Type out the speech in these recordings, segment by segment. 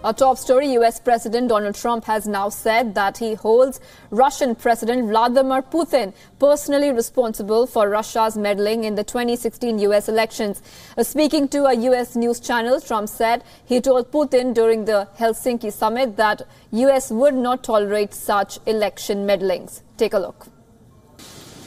Our top story, US President Donald Trump has now said that he holds Russian President Vladimir Putin personally responsible for Russia's meddling in the 2016 US elections. Speaking to a US news channel, Trump said he told Putin during the Helsinki summit that US would not tolerate such election meddlings. Take a look.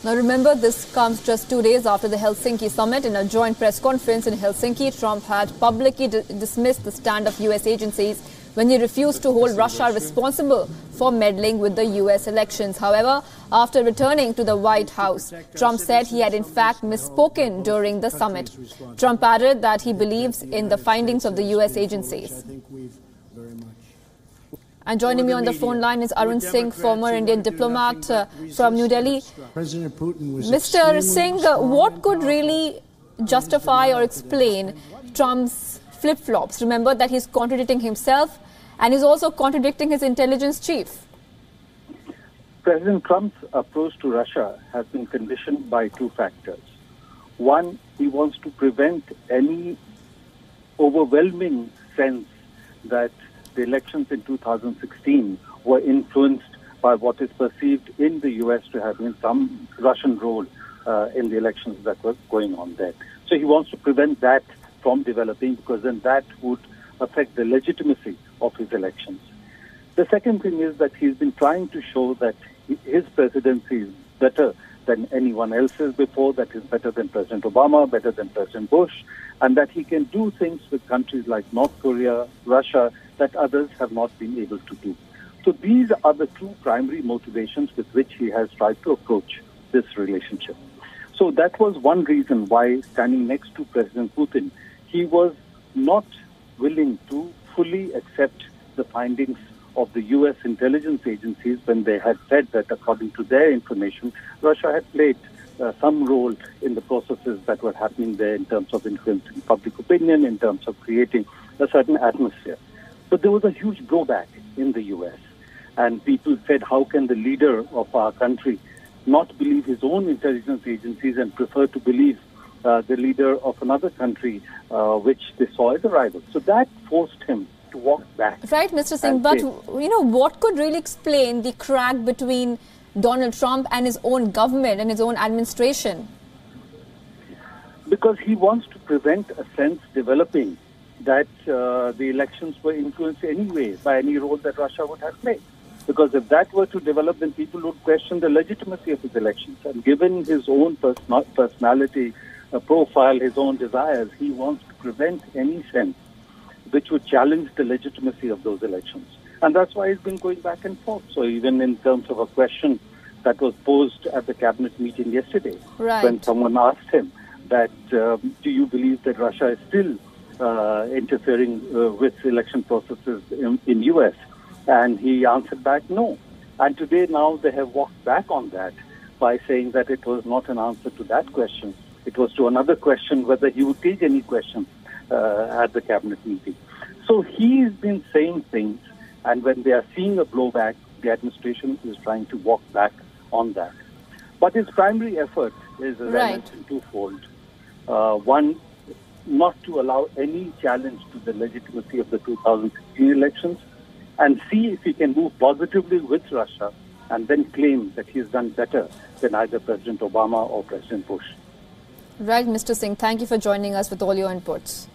Now remember, this comes just 2 days after the Helsinki summit. In a joint press conference in Helsinki, Trump had publicly dismissed the stand of US agencies when he refused to hold Russia responsible for meddling with the US elections. However, after returning to the White House, Trump said he had in fact misspoken during the summit. Trump added that he believes in the findings of the US agencies. And joining me on the phone line is Arun Singh, former Indian diplomat from New Delhi. President Putin was Mr. Singh, what could really justify or explain Trump's flip-flops? Remember that he's contradicting himself and he's also contradicting his intelligence chief. President Trump's approach to Russia has been conditioned by two factors. One, he wants to prevent any overwhelming sense that the elections in 2016 were influenced by what is perceived in the U.S. to have been some Russian role in the elections that were going on there. So he wants to prevent that from developing, because then that would affect the legitimacy of his elections. The second thing is that he's been trying to show that his presidency is better than anyone else's before, that is better than President Obama, better than President Bush, and that he can do things with countries like North Korea, Russia, that others have not been able to do. So these are the two primary motivations with which he has tried to approach this relationship. So that was one reason why, standing next to President Putin, he was not willing to fully accept the findings of the U.S. intelligence agencies when they had said that, according to their information, Russia had played some role in the processes that were happening there in terms of influencing public opinion, in terms of creating a certain atmosphere. But there was a huge blowback in the U.S. And people said, how can the leader of our country not believe his own intelligence agencies and prefer to believe the leader of another country, which they saw as a rival? So that forced him to walk back. Right, Mr. Singh, but what could really explain the crack between Donald Trump and his own government and his own administration? Because he wants to prevent a sense developing that the elections were influenced anyway by any role that Russia would have played. Because if that were to develop, then people would question the legitimacy of his elections. And given his own personality, profile, his own desires, he wants to prevent any sense which would challenge the legitimacy of those elections. And that's why he's been going back and forth. So even in terms of a question that was posed at the cabinet meeting yesterday, when someone asked him that, do you believe that Russia is still interfering with election processes in U.S.? And he answered back, no. And today now they have walked back on that by saying that it was not an answer to that question. It was to another question, whether he would take any questions at the cabinet meeting. So he's been saying things, and when they are seeing a blowback, the administration is trying to walk back on that. But his primary effort is, as I mentioned, twofold. One, not to allow any challenge to the legitimacy of the 2016 elections, and see if he can move positively with Russia and then claim that he has done better than either President Obama or President Bush. Right, Mr. Singh, thank you for joining us with all your inputs.